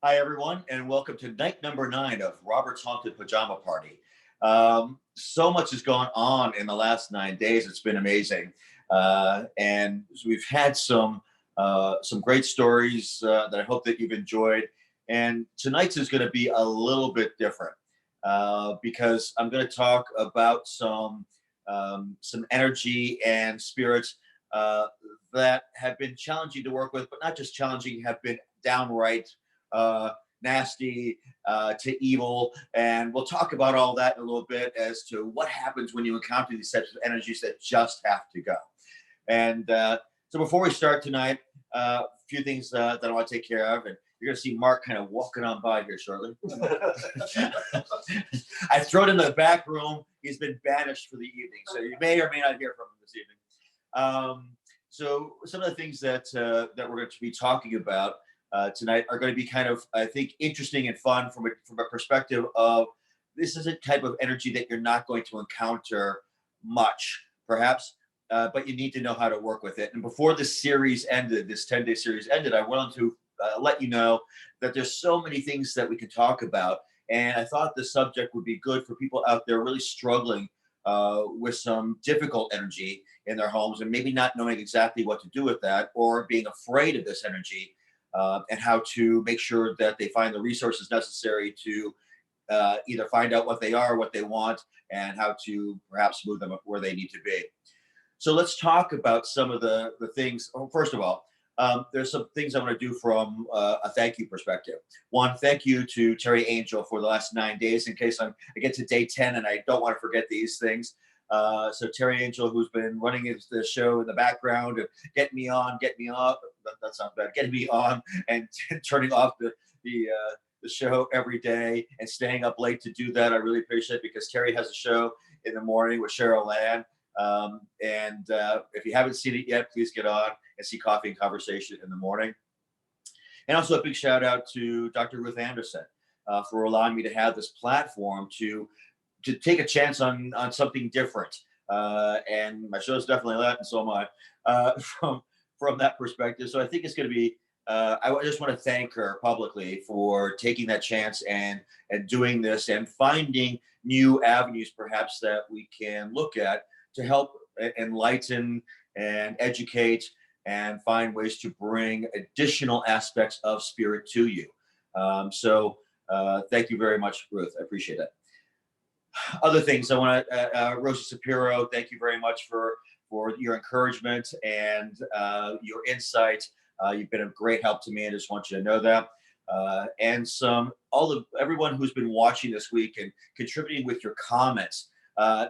Hi, everyone, and welcome to night number 9 of Robert's Haunted Pajama Party. So much has gone on in the last 9 days. It's been amazing. And we've had some great stories that I hope that you've enjoyed. And tonight's is going to be a little bit different because I'm going to talk about some energy and spirits uh, that have been challenging to work with, but not just challenging, have been downright uh, nasty to evil. And we'll talk about all that in a little bit as to what happens when you encounter these types of energies that just have to go. And so before we start tonight, a few things that I want to take care of. And you're going to see Mark kind of walking on by here shortly. I throw it in the back room. He's been banished for the evening. So you may or may not hear from him this evening. So some of the things that we're going to be talking about tonight are going to be kind of, I think, interesting and fun from a perspective of this is a type of energy that you're not going to encounter much, perhaps, but you need to know how to work with it. And before this series ended, this 10-day series ended, I wanted to let you know that there's so many things that we can talk about. And I thought this subject would be good for people out there really struggling with some difficult energy in their homes and maybe not knowing exactly what to do with that or being afraid of this energy and how to make sure that they find the resources necessary to either find out what they are, what they want, and how to perhaps move them up where they need to be. So let's talk about some of the things. Oh, first of all, there's some things I want to do from a thank you perspective. One, thank you to Terry Angel for the last 9 days. In case I get to day 10 and I don't want to forget these things. So Terry Angel, who's been running the show in the background, getting me on, getting me off. That sounds bad. Getting me on and turning off the show every day and staying up late to do that. I really appreciate it because Terry has a show in the morning with Cheryl Land. And if you haven't seen it yet, please get on and see Coffee and Conversation in the morning. And also a big shout out to Dr. Ruth Anderson for allowing me to have this platform to take a chance on something different. And my show is definitely that, and so am I from that perspective. So I think it's going to be. I just want to thank her publicly for taking that chance and doing this and finding new avenues, perhaps that we can look at to help enlighten and educate and find ways to bring additional aspects of spirit to you. So thank you very much, Ruth. I appreciate it. Other things I want to, Rosa Shapiro, thank you very much for your encouragement and your insight. You've been a great help to me. I just want you to know that. And everyone who's been watching this week and contributing with your comments.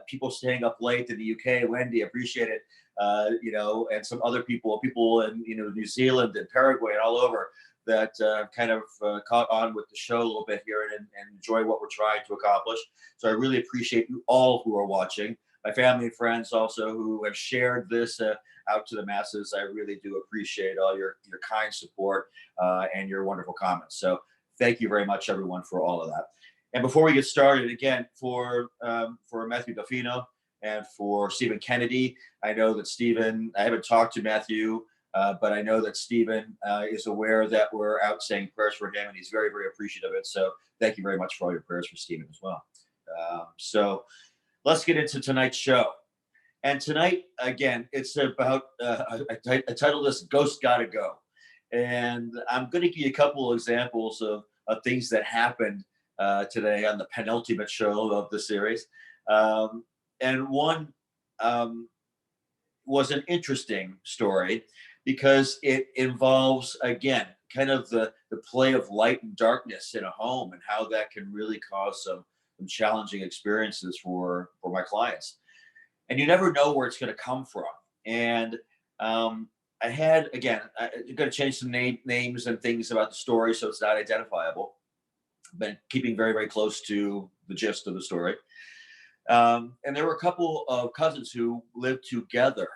People staying up late in the UK, Wendy, appreciate it. And some other people in New Zealand and Paraguay and all over that kind of caught on with the show a little bit here and enjoy what we're trying to accomplish. So I really appreciate you all who are watching. My family and friends also who have shared this out to the masses. I really do appreciate all your kind support and your wonderful comments. So thank you very much, everyone, for all of that. And before we get started, again, for Matthew Delfino and for Stephen Kennedy, I know that Stephen, I haven't talked to Matthew, but I know that Stephen is aware that we're out saying prayers for him, and he's very, very appreciative of it. So thank you very much for all your prayers for Stephen as well. So let's get into tonight's show. And tonight, again, it's about, I titled this Ghost Gotta Go. And I'm going to give you a couple of examples of things that happened today on the penultimate show of the series. And one was an interesting story because it involves, again, kind of the play of light and darkness in a home and how that can really cause some challenging experiences for my clients. And you never know where it's going to come from. And I had, again, I'm going to change some names and things about the story so it's not identifiable, but keeping very, very close to the gist of the story. And there were a couple of cousins who lived together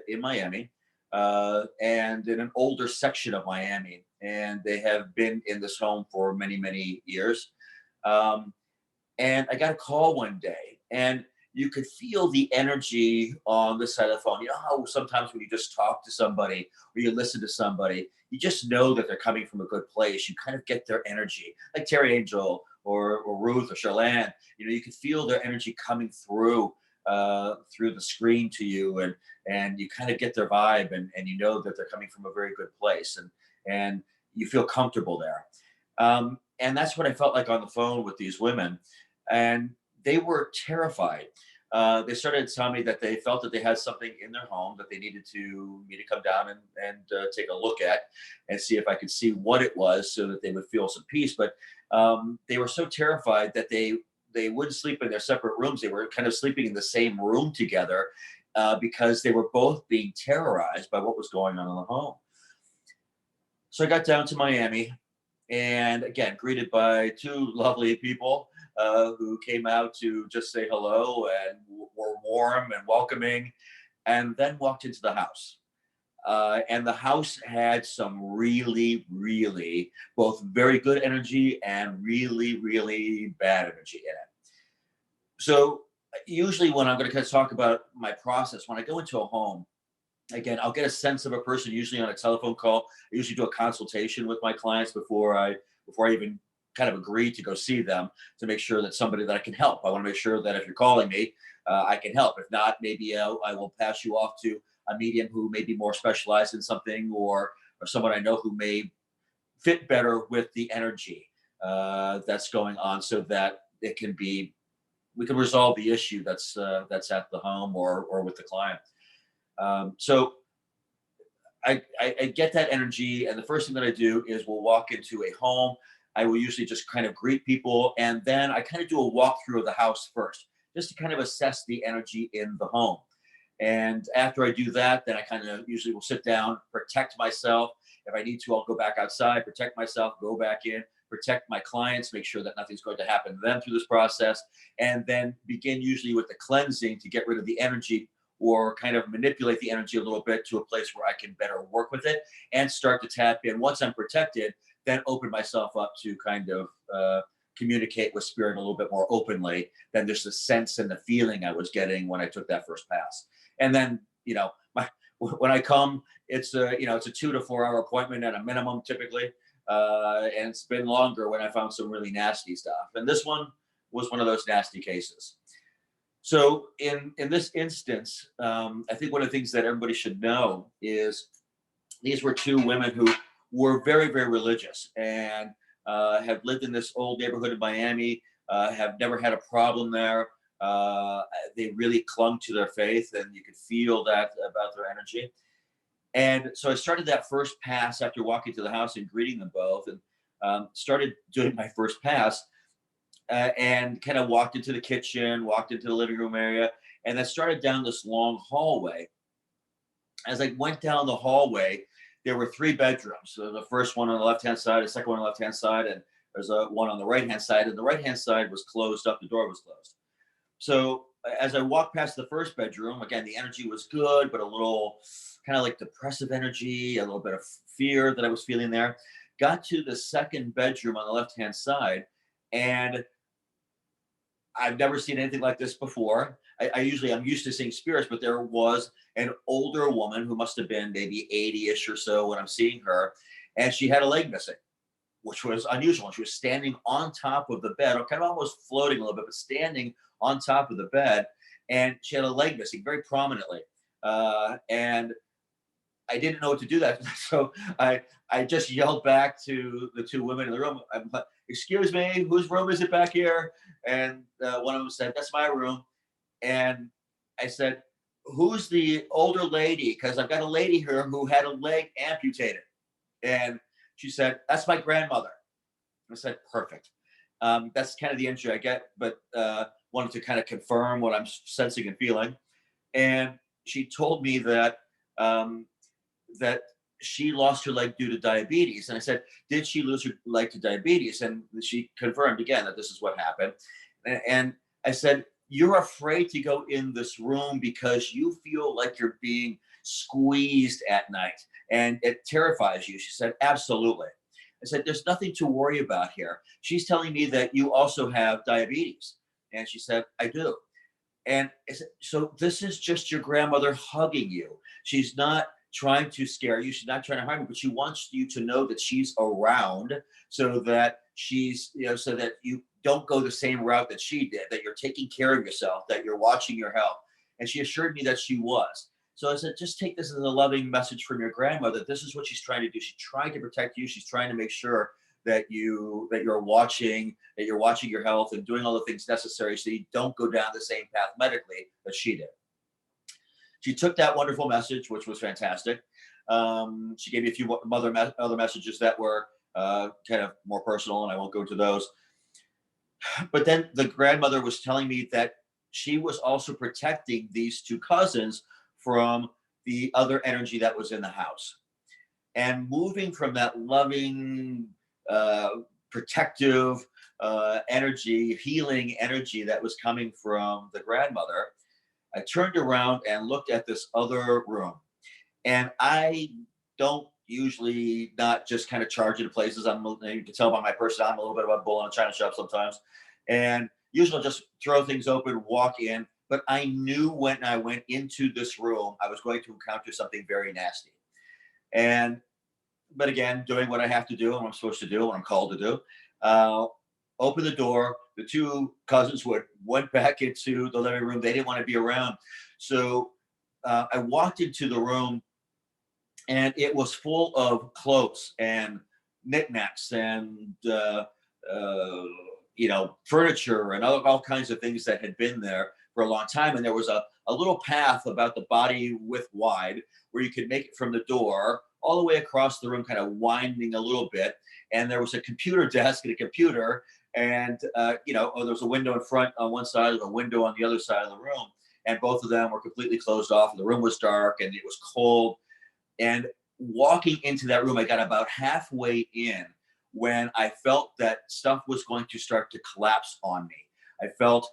in Miami and in an older section of Miami. And they have been in this home for many, many years. And I got a call one day. And you could feel the energy on the side of the phone. You know how sometimes when you just talk to somebody or you listen to somebody, you just know that they're coming from a good place. You kind of get their energy, like Terry Angel or Ruth or Charlene. You know, you could feel their energy coming through the screen to you, and you kind of get their vibe, and you know that they're coming from a very good place, and you feel comfortable there. And that's what I felt like on the phone with these women, and they were terrified. They started telling me that they felt that they had something in their home that they needed me to come down and take a look at and see if I could see what it was so that they would feel some peace. But they were so terrified that they wouldn't sleep in their separate rooms. They were kind of sleeping in the same room together because they were both being terrorized by what was going on in the home. So I got down to Miami, and again, greeted by two lovely people who came out to just say hello and were warm and welcoming, and then walked into the house. And the house had some really, really both very good energy and really, really bad energy in it. So usually when I'm going to kind of talk about my process, when I go into a home, again, I'll get a sense of a person usually on a telephone call. I usually do a consultation with my clients before I even kind of agree to go see them, to make sure that somebody that I can help. I want to make sure that if you're calling me, I can help. If not, maybe I will pass you off to a medium who may be more specialized in something, or someone I know who may fit better with the energy that's going on, so that we can resolve the issue that's at the home or with the client. So I get that energy, and the first thing that I do is we'll walk into a home. I will usually just kind of greet people, and then I kind of do a walkthrough of the house first, just to kind of assess the energy in the home. And after I do that, then I kind of usually will sit down, protect myself. If I need to, I'll go back outside, protect myself, go back in, protect my clients, make sure that nothing's going to happen to them through this process, and then begin usually with the cleansing to get rid of the energy, or kind of manipulate the energy a little bit to a place where I can better work with it and start to tap in. Once I'm protected, then open myself up to kind of communicate with spirit a little bit more openly than just the sense and the feeling I was getting when I took that first pass. And then, when I come, it's a 2 to 4 hour appointment at a minimum typically. And it's been longer when I found some really nasty stuff. And this one was one of those nasty cases. So in this instance, I think one of the things that everybody should know is these were two women who were very, very religious, and have lived in this old neighborhood in Miami, have never had a problem there. They really clung to their faith, and you could feel that about their energy. And so I started that first pass after walking to the house and greeting them both, and started doing my first pass. And kind of walked into the kitchen, walked into the living room area, and then started down this long hallway. As I went down the hallway, there were 3 bedrooms. So the first one on the left-hand side, the second one on the left-hand side, and there's one on the right-hand side. And the right-hand side was closed up. The door was closed. So as I walked past the first bedroom, again, the energy was good, but a little kind of like depressive energy, a little bit of fear that I was feeling there. Got to the second bedroom on the left-hand side, and I've never seen anything like this before. I'm used to seeing spirits, but there was an older woman who must have been maybe 80-ish or so when I'm seeing her, and she had a leg missing, which was unusual. She was standing on top of the bed, or kind of almost floating a little bit, but standing on top of the bed, and she had a leg missing very prominently. And I didn't know what to do that. So I just yelled back to the 2 women in the room, I'm like, "Excuse me, whose room is it back here?" And one of them said, "That's my room." And I said, "Who's the older lady? Because I've got a lady here who had a leg amputated." And she said, "That's my grandmother." I said, "Perfect." That's kind of the energy I get, but wanted to kind of confirm what I'm sensing and feeling. And she told me that that she lost her leg due to diabetes. And I said, "Did she lose her leg to diabetes?" And she confirmed again that this is what happened. And I said, "You're afraid to go in this room because you feel like you're being squeezed at night and it terrifies you." She said, "Absolutely." I said, "There's nothing to worry about here." She's telling me that you also have diabetes. And she said, "I do." And so this is just your grandmother hugging you. She's not trying to scare you. She's not trying to harm you, but she wants you to know that she's around, so that she's, so that you don't go the same route that she did, that you're taking care of yourself, that you're watching your health. And she assured me that she was. So I said, just take this as a loving message from your grandmother. This is what she's trying to do. She's trying to protect you. She's trying to make sure that you're watching your health and doing all the things necessary so you don't go down the same path medically that she did. She took that wonderful message, which was fantastic. She gave me a few other messages that were kind of more personal, and I won't go into those. But then the grandmother was telling me that she was also protecting these two cousins from the other energy that was in the house, and moving from that loving, protective energy, healing energy that was coming from the grandmother. I turned around and looked at this other room, and I don't usually not just kind of charge into places. You can tell by my person, I'm a little bit of a bull in a china shop sometimes, and usually I'll just throw things open, walk in. But I knew when I went into this room, I was going to encounter something very nasty. But again, doing what I have to do and what I'm supposed to do, what I'm called to do, open the door. The two cousins went back into the living room. They didn't want to be around. So I walked into the room, and it was full of clothes and knickknacks and furniture and all kinds of things that had been there for a long time. And there was a little path about the body width wide where you could make it from the door all the way across the room, kind of winding a little bit. And there was a computer desk and a computer, and there was a window in front on one side and a window on the other side of the room. And both of them were completely closed off. And the room was dark and it was cold. And walking into that room, I got about halfway in when I felt that stuff was going to start to collapse on me. I felt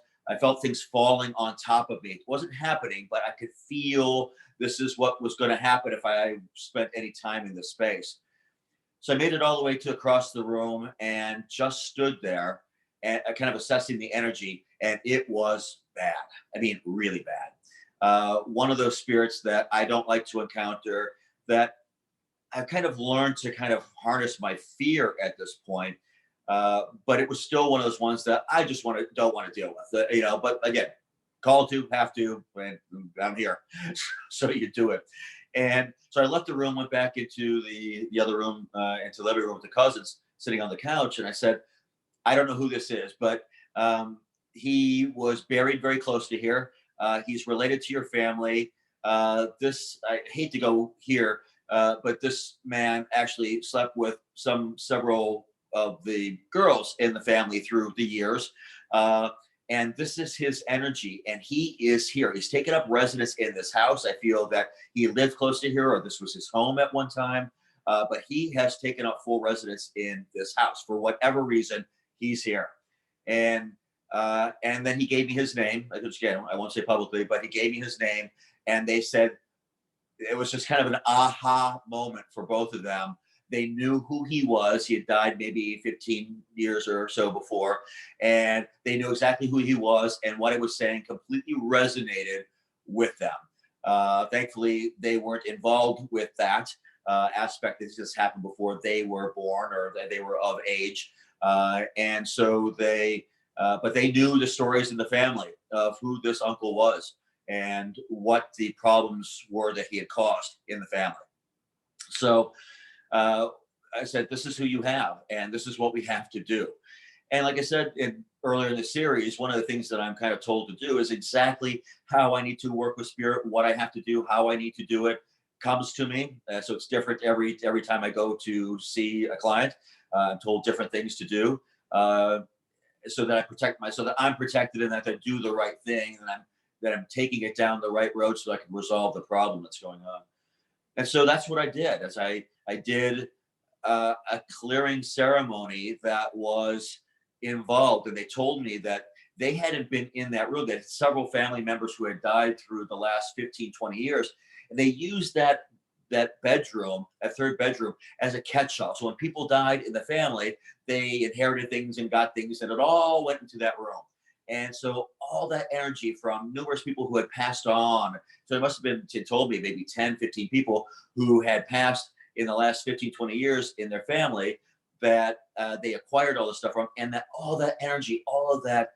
things falling on top of me. It wasn't happening, but I could feel this is what was going to happen if I spent any time in this space. So I made it all the way to across the room and just stood there and kind of assessing the energy, and it was bad. I mean, really bad. One of those spirits that I don't like to encounter, that I've kind of learned to kind of harness my fear at this point. But it was still one of those ones that I just don't want to deal with, but again, called to, have to, and I'm here. So you do it. And so I left the room, went back into the other room, into the living room with the cousins sitting on the couch. And I said, I don't know who this is, but he was buried very close to here. He's related to your family. I hate to go here, but this man actually slept with several of the girls in the family through the years. And this is his energy, and he is here. He's taken up residence in this house. I feel that he lived close to here, or this was his home at one time. But he has taken up full residence in this house for whatever reason. He's here, and then he gave me his name. Again, I won't say publicly, but he gave me his name, and they said it was just kind of an aha moment for both of them. They knew who he was. He had died maybe 15 years or so before, and they knew exactly who he was, and what I was saying completely resonated with them. Thankfully, they weren't involved with that aspect that just happened before they were born or that they were of age. And so but they knew the stories in the family of who this uncle was and what the problems were that he had caused in the family. So I said, this is who you have, and this is what we have to do. And like I said earlier in the series, one of the things that I'm kind of told to do is exactly how I need to work with spirit, what I have to do, how I need to do it comes to me. So it's different every time I go to see a client. I'm told different things to do so that I protect so that I'm protected and that I do the right thing, and that I'm taking it down the right road so I can resolve the problem that's going on. And so that's what I did. As I did a clearing ceremony that was involved, and they told me that they hadn't been in that room. They had several family members who had died through the last 15, 20 years, and they used that bedroom, that third bedroom, as a catch-all. So when people died in the family, they inherited things and got things, and it all went into that room. And so all that energy from numerous people who had passed on, so it must have been, it told me, maybe 10, 15 people who had passed in the last 15, 20 years in their family, that they acquired all this stuff from, and that all that energy, all of that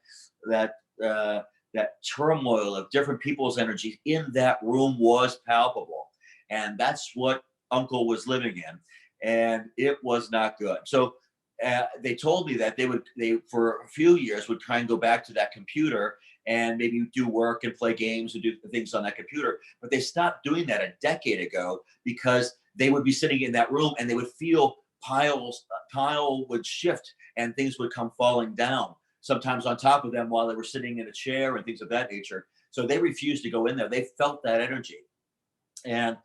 uh, that turmoil of different people's energy in that room was palpable. And that's what Uncle was living in, and it was not good. So they told me that they for a few years would try and go back to that computer and maybe do work and play games and do things on that computer, but they stopped doing that a decade ago because they would be sitting in that room and they would feel tile would shift and things would come falling down, sometimes on top of them while they were sitting in a chair and things of that nature. So they refused to go in there. They felt that energy, and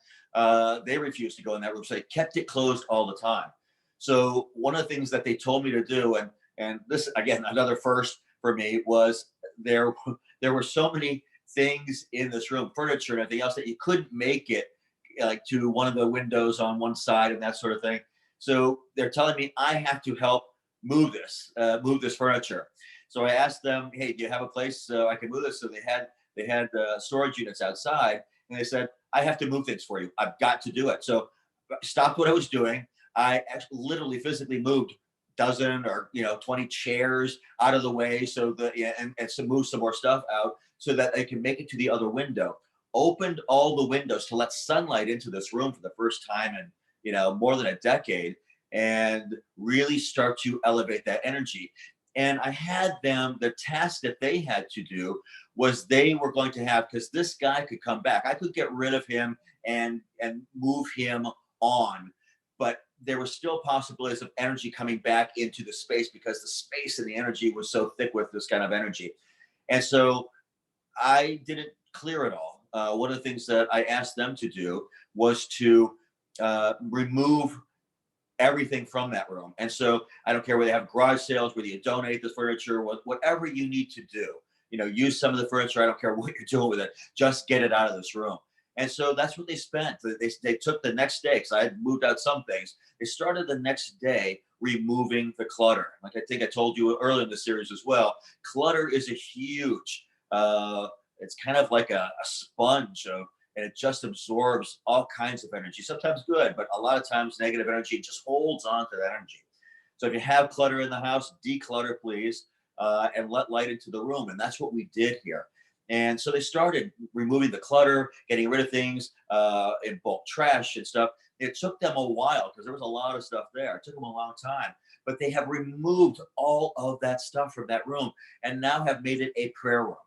they refused to go in that room. So they kept it closed all the time. So one of the things that they told me to do, and this again another first for me, was there were so many things in this room, furniture and everything else, that you couldn't make it like to one of the windows on one side and that sort of thing. So they're telling me I have to help move this furniture. So I asked them, hey, do you have a place so I can move this? So they had storage units outside, and they said, I have to move things for you. I've got to do it. So I stopped what I was doing. I actually literally physically moved dozen or 20 chairs out of the way, so that and to move some more stuff out so that they can make it to the other window. Opened all the windows to let sunlight into this room for the first time in more than a decade, and really start to elevate that energy. And I had them, the task that they had to do was they were going to have, because this guy could come back, I could get rid of him and move him on, but there were still possibilities of energy coming back into the space because the space and the energy was so thick with this kind of energy. And so I didn't clear it all. One of the things that I asked them to do was to remove everything from that room. And so I don't care whether they have garage sales, whether you donate the furniture, whatever you need to do, use some of the furniture. I don't care what you're doing with it, just get it out of this room. And so that's what they spent. They took the next day, because I had moved out some things. They started the next day removing the clutter. Like I think I told you earlier in the series as well, clutter is a huge, it's kind of like a sponge and it just absorbs all kinds of energy, sometimes good, but a lot of times negative energy. It just holds on to that energy. So if you have clutter in the house, declutter, please, and let light into the room. And that's what we did here. And so they started removing the clutter, getting rid of things in bulk trash and stuff. It took them a while because there was a lot of stuff there. It took them a long time, but they have removed all of that stuff from that room and now have made it a prayer room.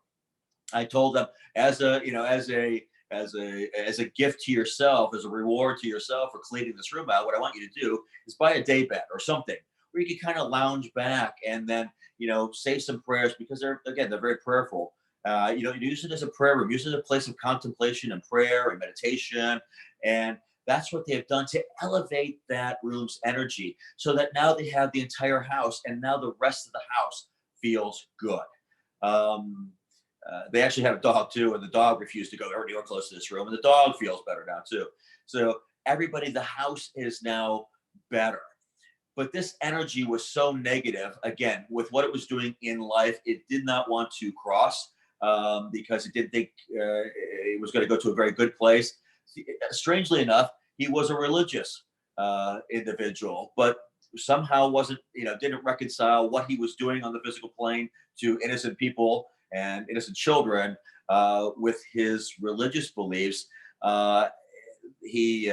I told them, as a gift to yourself, as a reward to yourself for cleaning this room out, what I want you to do is buy a day bed or something where you can kind of lounge back and then say some prayers, because they're very prayerful. Use it as a prayer room, use it as a place of contemplation and prayer and meditation. And that's what they've done to elevate that room's energy, so that now they have the entire house, and now the rest of the house feels good. They actually had a dog too, and the dog refused to go anywhere close to this room, and the dog feels better now too. So everybody, the house is now better. But this energy was so negative, again, with what it was doing in life, it did not want to cross, because it didn't think it was going to go to a very good place. Strangely enough, he was a religious individual, but somehow didn't reconcile what he was doing on the physical plane to innocent people and innocent children with his religious beliefs. He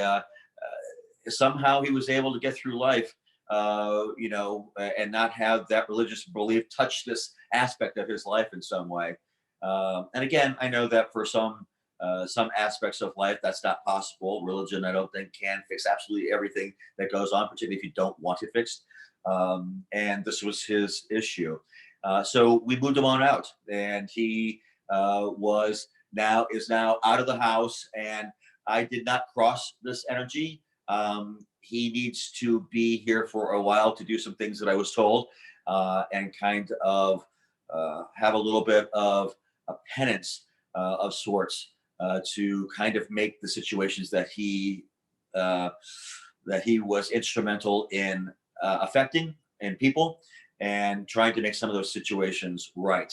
somehow he was able to get through life, and not have that religious belief touch this aspect of his life in some way. And again, I know that for some aspects of life, that's not possible. Religion, I don't think, can fix absolutely everything that goes on, particularly if you don't want it fixed. And this was his issue. So we moved him on out, and he is now out of the house. And I did not cross this energy. He needs to be here for a while to do some things that I was told, and kind of have a little bit of a penance of sorts, to kind of make the situations that he was instrumental in affecting in people, and trying to make some of those situations right.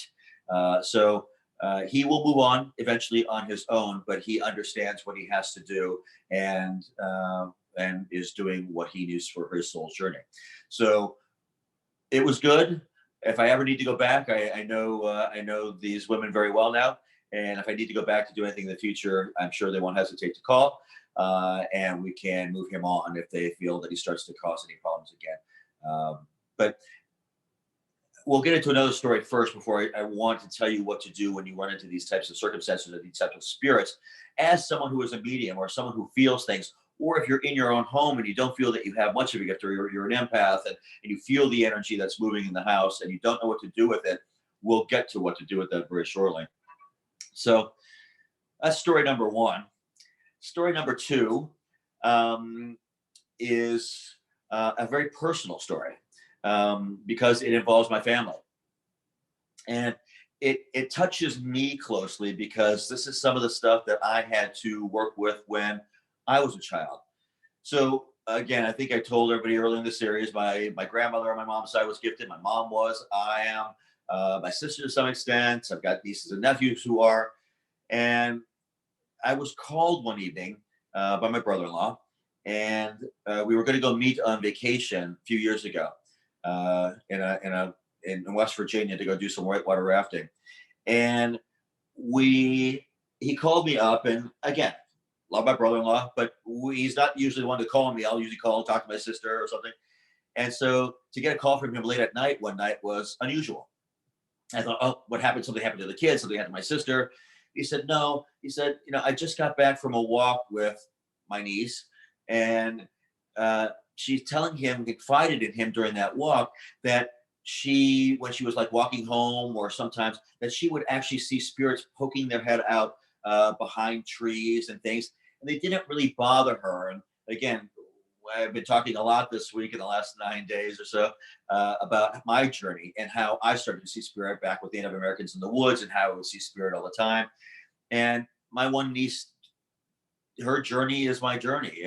He will move on eventually on his own, but he understands what he has to do, and is doing what he needs for his soul's journey. So it was good. If I ever need to go back, I know these women very well now, and if I need to go back to do anything in the future, I'm sure they won't hesitate to call, and we can move him on if they feel that he starts to cause any problems again. But we'll get into another story first before I want to tell you what to do when you run into these types of circumstances or these types of spirits. As someone who is a medium or someone who feels things, or if you're in your own home and you don't feel that you have much of a gift, or you're an empath and you feel the energy that's moving in the house and you don't know what to do with it, we'll get to what to do with that very shortly. So that's story number one. Story number two is a very personal story. Because it involves my family, and it touches me closely because this is some of the stuff that I had to work with when I was a child. So again, I think I told everybody early in the series, my grandmother on my mom's side was gifted. My mom was. I am. My sister to some extent. I've got nieces and nephews who are. And I was called one evening by my brother-in-law, and we were going to go meet on vacation a few years ago. In West Virginia to go do some whitewater rafting, and he called me up, and again, love my brother-in-law, but he's not usually the one to call me. I'll usually call and talk to my sister or something, and so to get a call from him late at night one night was unusual. I thought, oh, what happened? Something happened to the kids. Something happened to my sister. He said, no. He said, I just got back from a walk with my niece, and she's telling him, confided in him during that walk, that when she was like walking home, or sometimes that she would actually see spirits poking their head out behind trees and things, and they didn't really bother her. And again, I've been talking a lot this week in the last 9 days or so about my journey and how I started to see spirit back with Native Americans in the woods, and how I would see spirit all the time. And my one niece, her journey is my journey.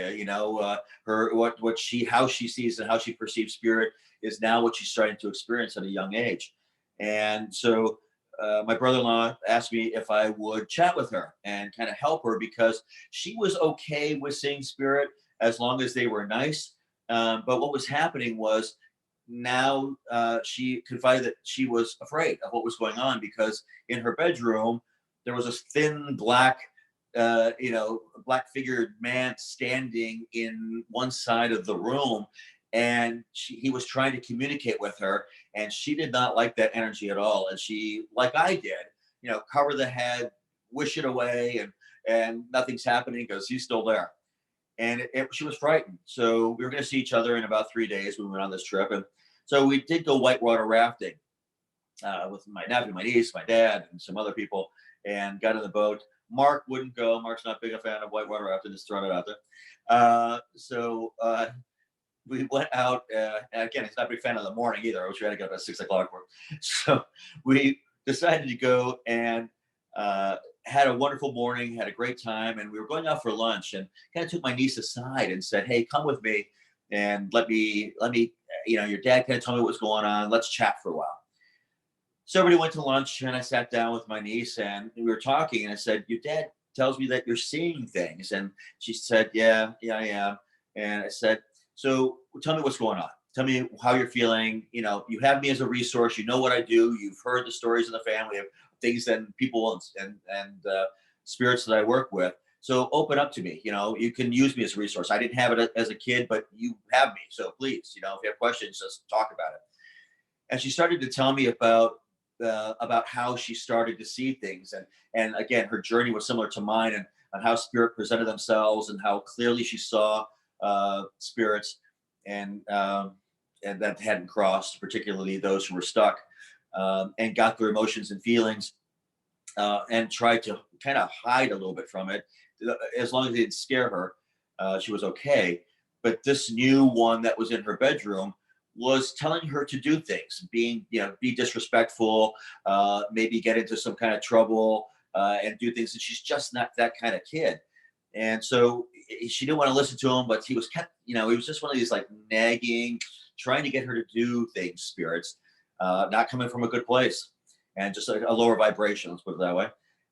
How she sees and how she perceives spirit is now what she's starting to experience at a young age. And so my brother-in-law asked me if I would chat with her and kind of help her, because she was okay with seeing spirit as long as they were nice. But what was happening was, now she confided that she was afraid of what was going on, because in her bedroom there was this thin black black-figured man standing in one side of the room, and he was trying to communicate with her, and she did not like that energy at all. And she, like I did, cover the head, wish it away, and nothing's happening because he's still there. And she was frightened. So we were going to see each other in about 3 days when we went on this trip. And so we did go whitewater rafting with my nephew, my niece, my dad, and some other people, and got in the boat. Mark wouldn't go. Mark's not big a fan of whitewater rafting, just throwing it out there. So we went out, and again, he's not a big fan of the morning either. I was ready to get up at 6 o'clock. So we decided to go, and had a wonderful morning, had a great time, and we were going out for lunch, and kind of took my niece aside and said, hey, come with me, and let me, your dad kind of told me what's going on. Let's chat for a while. So everybody went to lunch, and I sat down with my niece, and we were talking, and I said, your dad tells me that you're seeing things. And she said, yeah, I am. And I said, so tell me what's going on. Tell me how you're feeling. You have me as a resource. You know what I do. You've heard the stories in the family of things and people and spirits that I work with. So open up to me. You can use me as a resource. I didn't have it as a kid, but you have me. So please, if you have questions, just talk about it. And she started to tell me about how she started to see things, and again, her journey was similar to mine, and how spirit presented themselves, and how clearly she saw spirits, and that hadn't crossed, particularly those who were stuck, and got their emotions and feelings, and tried to kind of hide a little bit from it. As long as it didn't scare her, she was okay. But this new one that was in her bedroom was telling her to do things, be disrespectful, maybe get into some kind of trouble, and do things. And she's just not that kind of kid. And so she didn't want to listen to him, but he was he was just one of these like nagging, trying to get her to do things, spirits, not coming from a good place. and just a lower vibration, let's put it that way.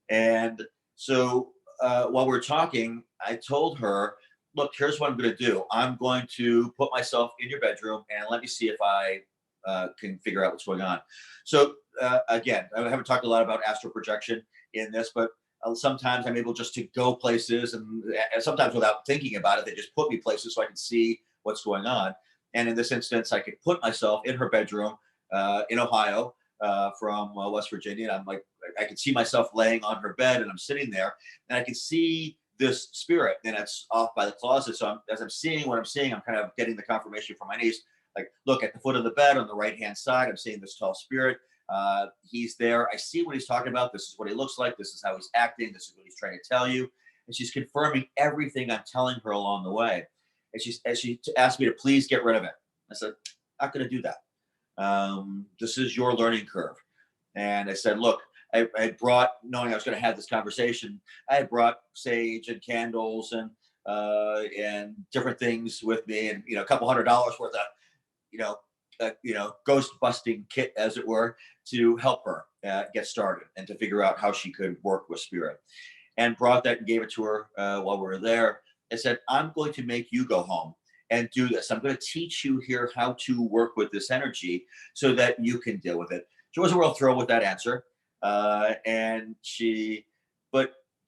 And so while we're talking, I told her, look, here's what I'm going to do. I'm going to put myself in your bedroom and let me see if I can figure out what's going on. So again, I haven't talked a lot about astral projection in this, but sometimes I'm able just to go places, and sometimes without thinking about it, they just put me places so I can see what's going on. And in this instance, I could put myself in her bedroom in Ohio from West Virginia. And I'm like, I could see myself laying on her bed, and I'm sitting there, and I can see this spirit, and it's off by the closet. So as I'm seeing what I'm seeing, I'm kind of getting the confirmation from my niece. Like, look at the foot of the bed on the right-hand side. I'm seeing this tall spirit. He's there. I see what he's talking about. This is what he looks like. This is how he's acting. This is what he's trying to tell you. And she's confirming everything I'm telling her along the way. And she asked me to please get rid of it. I said, not going to do that. This is your learning curve. And I said, look, I brought, knowing I was going to have this conversation, I had brought sage and candles and different things with me, and a couple $100 worth of ghost busting kit, as it were, to help her get started and to figure out how she could work with spirit. And brought that and gave it to her while we were there. I said, I'm going to make you go home and do this. I'm going to teach you here how to work with this energy so that you can deal with it. She wasn't real thrilled with that answer. But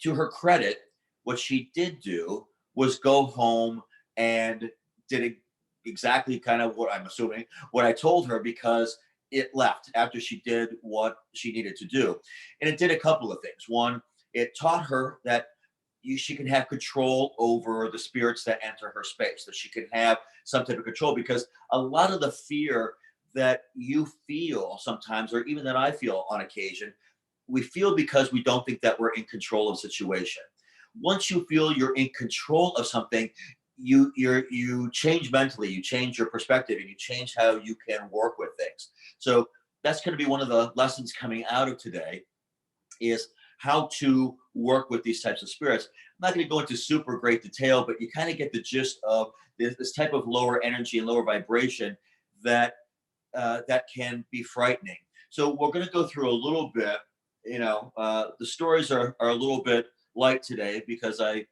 to her credit, what she did do was go home and did exactly kind of what I'm assuming, what I told her, because it left after she did what she needed to do. And it did a couple of things. One, it taught her that she can have control over the spirits that enter her space, that she can have some type of control, because a lot of the fear that you feel sometimes, or even that I feel on occasion, we feel because we don't think that we're in control of the situation. Once you feel you're in control of something, you change mentally, you change your perspective, and you change how you can work with things. So that's going to be one of the lessons coming out of today, is how to work with these types of spirits. I'm not going to go into super great detail, but you kind of get the gist of this type of lower energy and lower vibration that can be frightening. So we're going to go through a little bit. The stories are a little bit light today, because I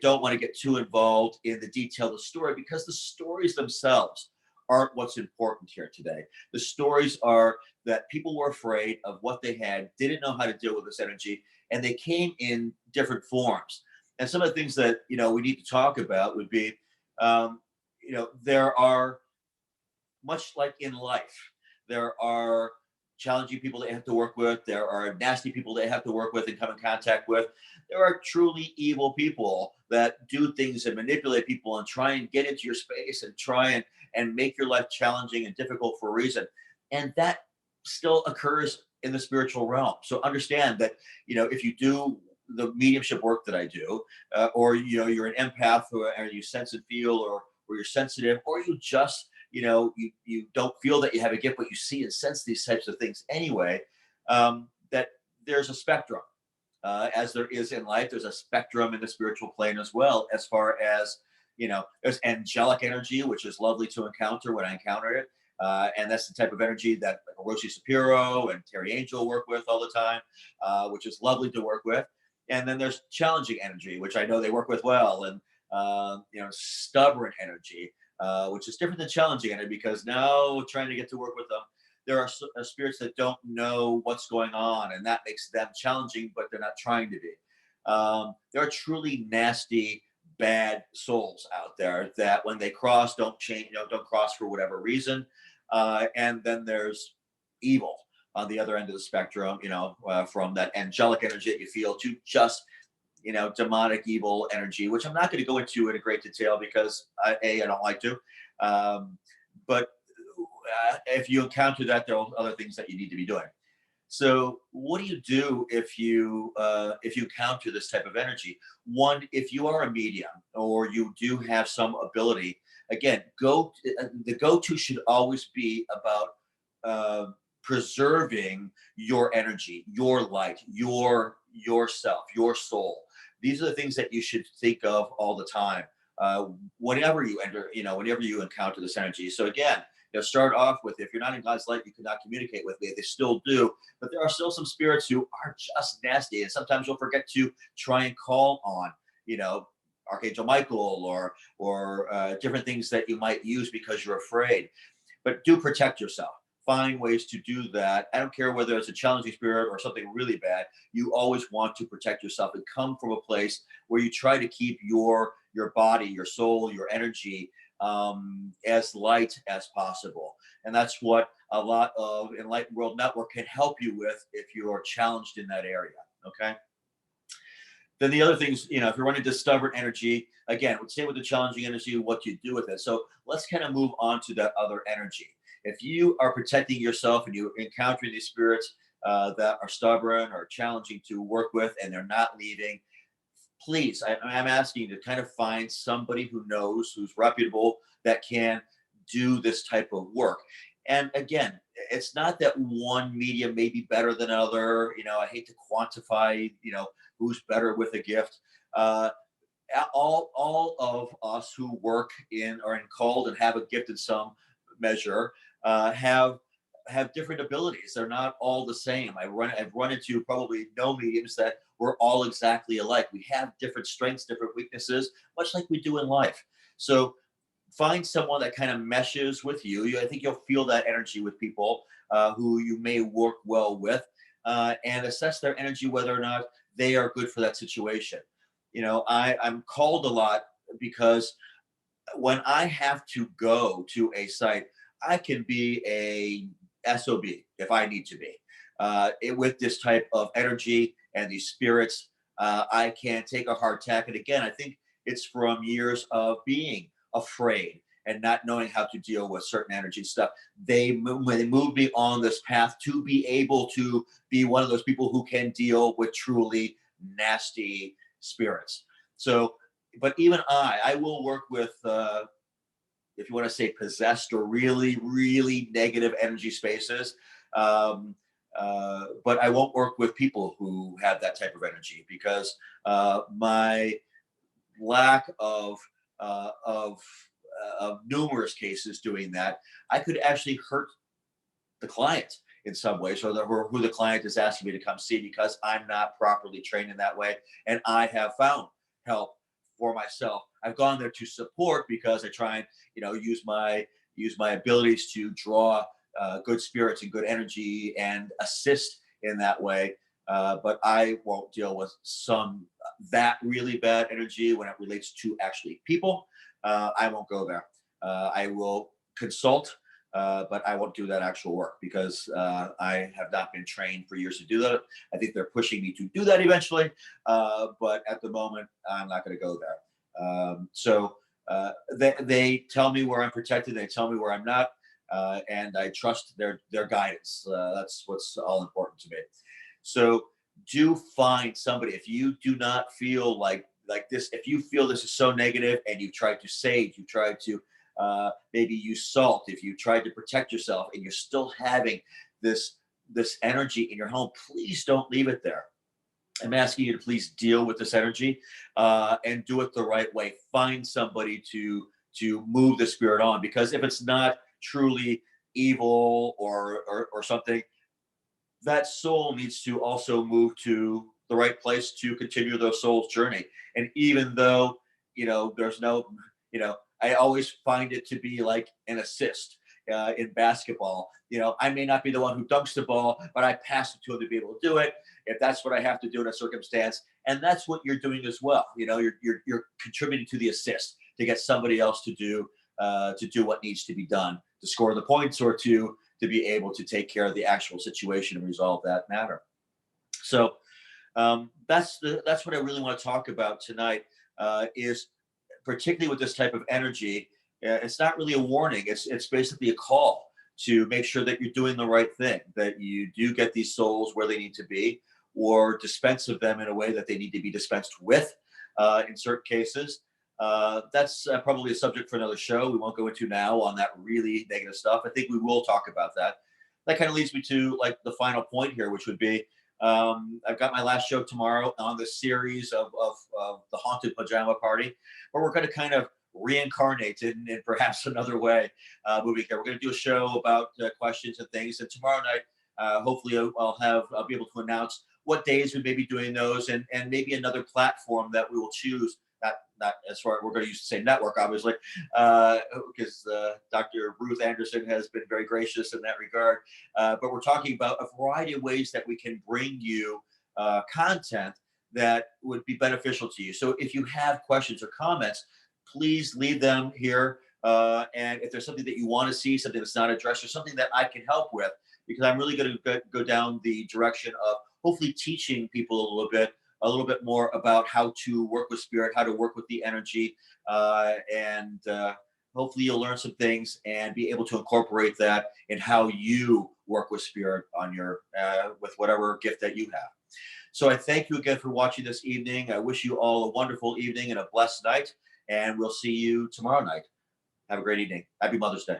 don't want to get too involved in the detail of the story, because the stories themselves aren't what's important here today. The stories are that people were afraid of what they had, didn't know how to deal with this energy, and they came in different forms. And some of the things that we need to talk about would be, there are, much like in life, there are challenging people that you have to work with. There are nasty people that you have to work with and come in contact with. There are truly evil people that do things and manipulate people and try and get into your space and try and make your life challenging and difficult for a reason. And that still occurs in the spiritual realm. So understand that, if you do the mediumship work that I do, or, you're an empath, or you sense and feel, or you're sensitive, or you just, you don't feel that you have a gift, but you see and sense these types of things anyway, that there's a spectrum. As there is in life, there's a spectrum in the spiritual plane as well, as far as, there's angelic energy, which is lovely to encounter when I encounter it. And that's the type of energy that Roshi Shapiro and Terry Angel work with all the time, which is lovely to work with. And then there's challenging energy, which I know they work with well, and stubborn energy, which is different than challenging energy, because now trying to get to work with them, there are spirits that don't know what's going on, and that makes them challenging, but they're not trying to be. There are truly nasty, bad souls out there that when they cross, don't change, don't cross for whatever reason. And then there's evil on the other end of the spectrum, from that angelic energy that you feel to just, demonic evil energy, which I'm not going to go into in a great detail, because I don't like to. But if you encounter that, there are other things that you need to be doing. So what do you do if you encounter this type of energy? One, if you are a medium or you do have some ability, again, the go-to should always be about preserving your energy, your light, yourself, your soul. These are the things that you should think of all the time, whenever you enter, whenever you encounter this energy. So again, You know, start off with, if you're not in God's light, you cannot communicate with me. They still do, but there are still some spirits who are just nasty, and sometimes you'll forget to try and call on, you know, Archangel Michael or different things that you might use because you're afraid. But do protect yourself. Find ways to do that. I don't care whether it's a challenging spirit or something really bad. You always want to protect yourself and come from a place where you try to keep your body, your soul, your energy as light as possible. And that's what a lot of Enlightened World Network can help you with if you're challenged in that area. Okay. Then the other things, you know, if you're running into stubborn energy, again, same with the challenging energy, what you do with it. So let's kind of move on to that other energy. If you are protecting yourself and you're encountering these spirits that are stubborn or challenging to work with and they're not leaving, please, I'm asking you to kind of find somebody who knows, who's reputable, that can do this type of work. And again, it's not that one medium may be better than another. You know, I hate to quantify, you know, who's better with a gift. All of us who work in or in called and have a gift in some measure have different abilities. They're not all the same. I've run into probably no mediums that we're all exactly alike. We have different strengths, different weaknesses, much like we do in life. So find someone that kind of meshes with you. I think you'll feel that energy with people who you may work well with, and assess their energy, whether or not they are good for that situation. You know, I'm called a lot because when I have to go to a site, I can be a SOB if I need to be. With this type of energy and these spirits, I can take a hard tack. And again, I think it's from years of being afraid and not knowing how to deal with certain energy stuff. When they moved me on this path to be able to be one of those people who can deal with truly nasty spirits. So, but even I will work with, if you want to say possessed or really, really negative energy spaces. But I won't work with people who have that type of energy because my lack of numerous cases doing that, I could actually hurt the client in some ways, or who the client is asking me to come see, because I'm not properly trained in that way. And I have found help for myself. I've gone there to support because I try and, you know, use my abilities to draw good spirits and good energy and assist in that way. But I won't deal with that really bad energy when it relates to actually people. I won't go there. I will consult, but I won't do that actual work because I have not been trained for years to do that. I think they're pushing me to do that eventually, but at the moment, I'm not going to go there. So they tell me where I'm protected. They tell me where I'm not, and I trust their guidance. That's what's all important to me. So do find somebody. If you do not feel like this, if you feel this is so negative and you've tried to sage, you tried to maybe use salt, if you tried to protect yourself and you're still having this energy in your home, please don't leave it there. I'm asking you to please deal with this energy and do it the right way. Find somebody to move the spirit on, because if it's not truly evil or something, that soul needs to also move to the right place to continue their soul's journey. And even though, you know, there's no, you know, I always find it to be like an assist in basketball. You know, I may not be the one who dunks the ball, but I pass it to him to be able to do it if that's what I have to do in a circumstance. And that's what you're doing as well. You know, you're contributing to the assist to get somebody else to do what needs to be done, to score the points or to be able to take care of the actual situation and resolve that matter. So that's what I really want to talk about tonight, is particularly with this type of energy. It's not really a warning. It's basically a call to make sure that you're doing the right thing, that you do get these souls where they need to be, or dispense of them in a way that they need to be dispensed with in certain cases. That's probably a subject for another show. We won't go into now on that really negative stuff. I think we will talk about that. That kind of leads me to like the final point here, which would be, I've got my last show tomorrow on the series of the Haunted Pajama Party, where we're going to kind of reincarnated in perhaps another way moving there. We're going to do a show about questions and things. And tomorrow night, hopefully I'll be able to announce what days we may be doing those, and maybe another platform that we will choose. Not as far, we're going to use the same network, obviously, because Dr. Ruth Anderson has been very gracious in that regard. But we're talking about a variety of ways that we can bring you content that would be beneficial to you. So if you have questions or comments, please leave them here. And if there's something that you want to see, something that's not addressed, or something that I can help with, because I'm really going to go down the direction of hopefully teaching people a little bit more about how to work with spirit, how to work with the energy, and hopefully you'll learn some things and be able to incorporate that in how you work with spirit on your with whatever gift that you have. So I thank you again for watching this evening. I wish you all a wonderful evening and a blessed night, and we'll see you tomorrow night. Have a great evening. Happy Mother's Day.